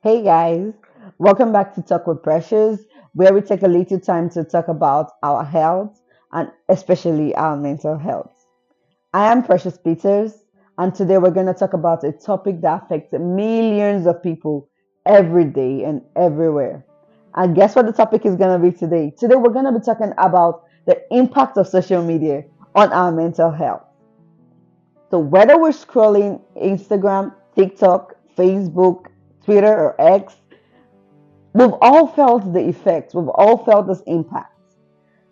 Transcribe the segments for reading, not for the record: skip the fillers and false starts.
Hey guys, welcome back to Talk with Precious, where we take a little time to talk about our health and especially our mental health. I am Precious Peters, and today we're going to talk about a topic that affects millions of people every day and everywhere. And guess what the topic is going to be today? Today we're going to be talking about the impact of social media on our mental health. So whether we're scrolling Instagram, TikTok, Facebook, Twitter, or X, we've all felt the effects, we've all felt this impact.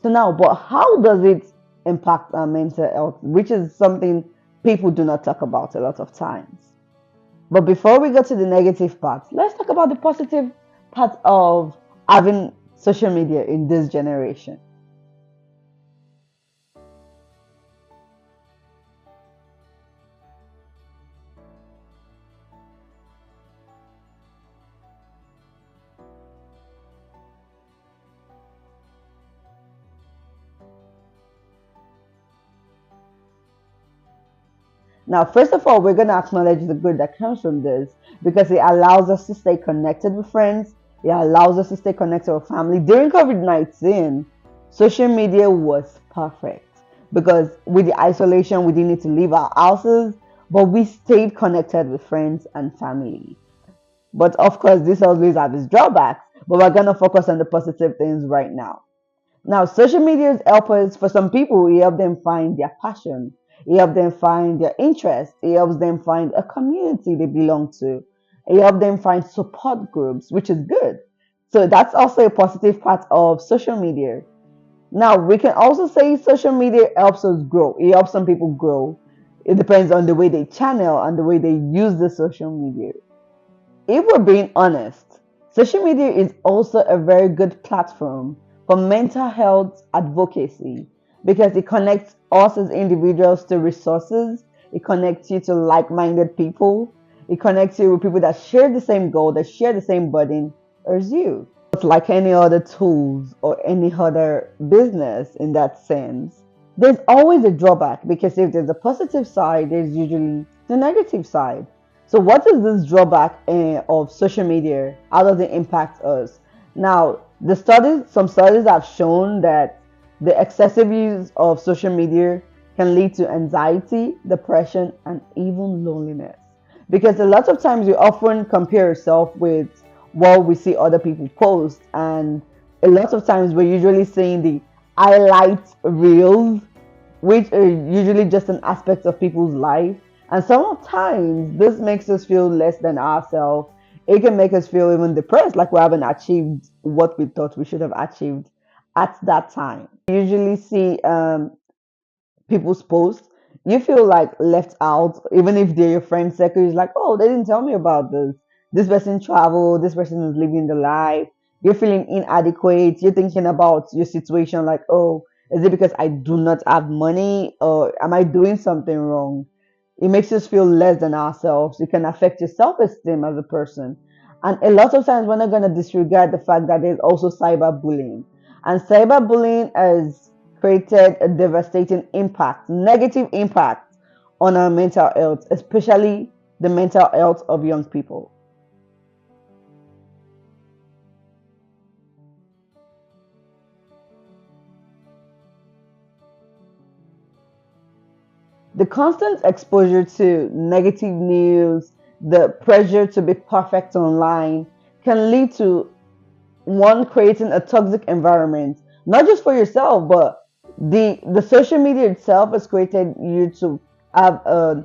So now, but how does it impact our mental health, which is something people do not talk about a lot of times. But before we go to the negative part, let's talk about the positive part of having social media in this generation. Now, first of all, we're going to acknowledge the good that comes from this because it allows us to stay connected with friends. It allows us to stay connected with family. During COVID-19, social media was perfect because with the isolation, we didn't need to leave our houses, but we stayed connected with friends and family. But of course, this always has its drawbacks, but we're going to focus on the positive things right now. Now, social media help us, for some people, it helps them find their passion. It helps them find their interest. It helps them find a community they belong to. It helps them find support groups, which is good. So that's also a positive part of social media. Now, we can also say social media helps us grow. It helps some people grow. It depends on the way they channel and the way they use the social media. If we're being honest, social media is also a very good platform for mental health advocacy because it connects us as individuals to resources, it connects you to like minded people, it connects you with people that share the same goal, that share the same burden as you. It's like any other tools or any other business in that sense. There's always a drawback because if there's a positive side, there's usually the negative side. So, what is this drawback of social media? How does it impact us? Now, some studies have shown that the excessive use of social media can lead to anxiety, depression, and even loneliness. Because a lot of times we often compare ourselves with what we see other people post, and a lot of times we're usually seeing the highlight reels, which are usually just an aspect of people's life. And sometimes this makes us feel less than ourselves. It can make us feel even depressed, like we haven't achieved what we thought we should have achieved at that time. You usually see people's posts, you feel like left out, even if they're your friend circle. Is like, oh, they didn't tell me about this. This person traveled, this person is living the life. You're feeling inadequate. You're thinking about your situation like, oh, is it because I do not have money or am I doing something wrong? It makes us feel less than ourselves. It can affect your self esteem as a person. And a lot of times, we're not going to disregard the fact that there's also cyberbullying. And cyberbullying has created a devastating impact, negative impact on our mental health, especially the mental health of young people. The constant exposure to negative news, the pressure to be perfect online can lead to one creating a toxic environment, not just for yourself, but the social media itself has created you to have an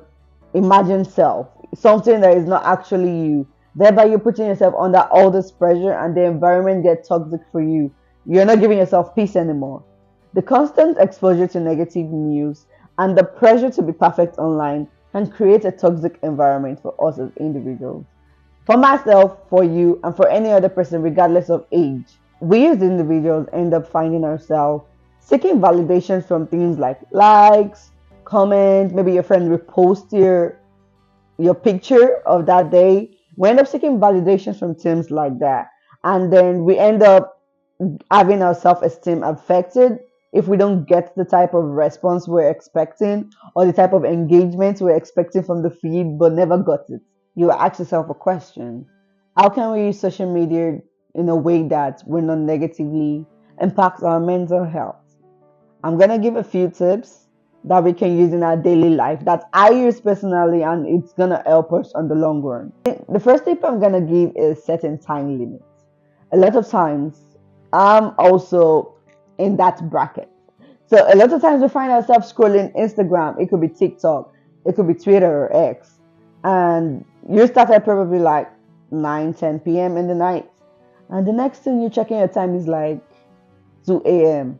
imagined self, something that is not actually you. Thereby, you're putting yourself under all this pressure, and the environment gets toxic for you. You're not giving yourself peace anymore. The constant exposure to negative news and the pressure to be perfect online can create a toxic environment for us as individuals. For myself, for you, and for any other person, regardless of age, we as individuals end up finding ourselves seeking validations from things like likes, comments, maybe your friend repost your picture of that day. We end up seeking validations from things like that. And then we end up having our self esteem affected if we don't get the type of response we're expecting or the type of engagement we're expecting from the feed but never got it. You ask yourself a question: How can we use social media in a way that will not negatively impact our mental health? I'm gonna give a few tips that we can use in our daily life that I use personally, and it's gonna help us on the long run. The first tip I'm gonna give is setting time limits. A lot of times, I'm also in that bracket. So a lot of times we find ourselves scrolling Instagram. It could be TikTok, it could be Twitter or X, and you start at probably like 9, 10 p.m. in the night, and the next thing you're checking your time is like 2 a.m.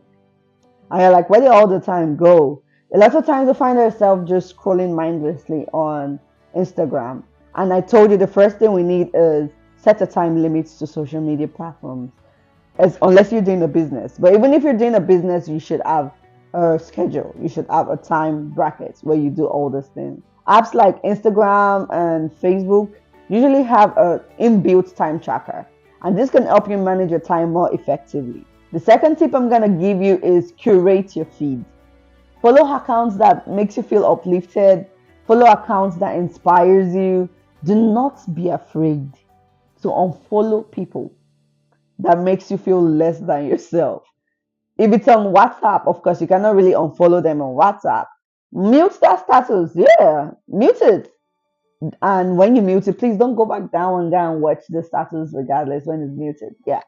And you're like, where did all the time go? A lot of times we find ourselves just scrolling mindlessly on Instagram. And I told you the first thing we need is set a time limits to social media platforms. Unless you're doing a business. But even if you're doing a business, you should have a schedule. You should have a time bracket where you do all these things. Apps like Instagram and Facebook usually have a inbuilt time tracker. And this can help you manage your time more effectively. The second tip I'm gonna give you is curate your feed. Follow accounts that makes you feel uplifted. Follow accounts that inspires you. Do not be afraid to unfollow people that makes you feel less than yourself. If it's on WhatsApp, of course, you cannot really unfollow them on WhatsApp. Mute that status. Yeah, mute it. And when you mute it, please don't go back down and go and watch the status regardless when it's muted. Yeah.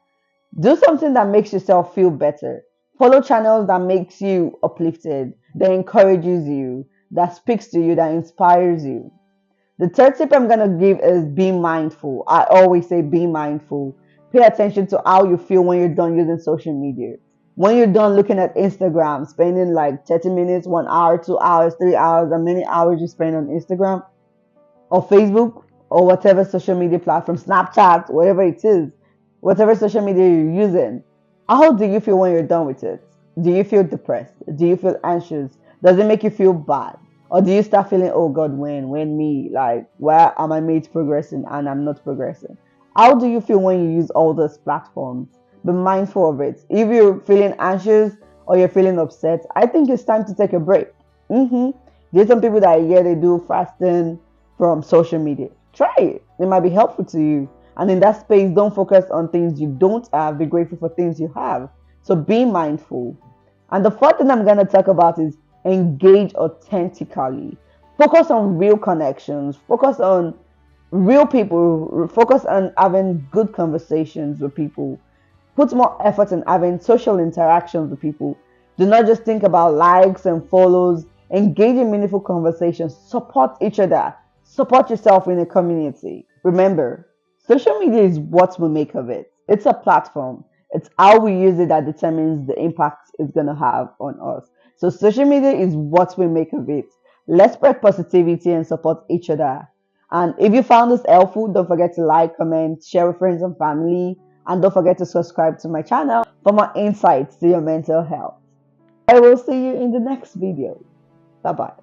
Do something that makes yourself feel better. Follow channels that makes you uplifted, that encourages you, that speaks to you, that inspires you. The third tip I'm gonna give is be mindful. I always say be mindful. Pay attention to how you feel when you're done using social media. When you're done looking at Instagram, spending like 30 minutes, 1 hour, 2 hours, 3 hours, and many hours you spend on Instagram or Facebook or whatever social media platform, Snapchat, whatever it is, whatever social media you're using, how do you feel when you're done with it? Do you feel depressed? Do you feel anxious? Does it make you feel bad? Or do you start feeling, oh God, when me? Like, where are my mates progressing and I'm not progressing? How do you feel when you use all those platforms? Be mindful of it. If you're feeling anxious or you're feeling upset, I think it's time to take a break. There's some people that yeah, they do fasting from social media. Try it. It might be helpful to you. And in that space, don't focus on things you don't have. Be grateful for things you have. So be mindful. And the fourth thing I'm going to talk about is engage authentically. Focus on real connections. Focus on real people. Focus on having good conversations with people. Put more effort in having social interactions with people. Do not just think about likes and follows. Engage in meaningful conversations. Support each other. Support yourself in a community. Remember, social media is what we make of it. It's a platform. It's how we use it that determines the impact it's going to have on us. So, social media is what we make of it. Let's spread positivity and support each other. And if you found this helpful, don't forget to like, comment, share with friends and family. And don't forget to subscribe to my channel for more insights to your mental health. I will see you in the next video. Bye bye.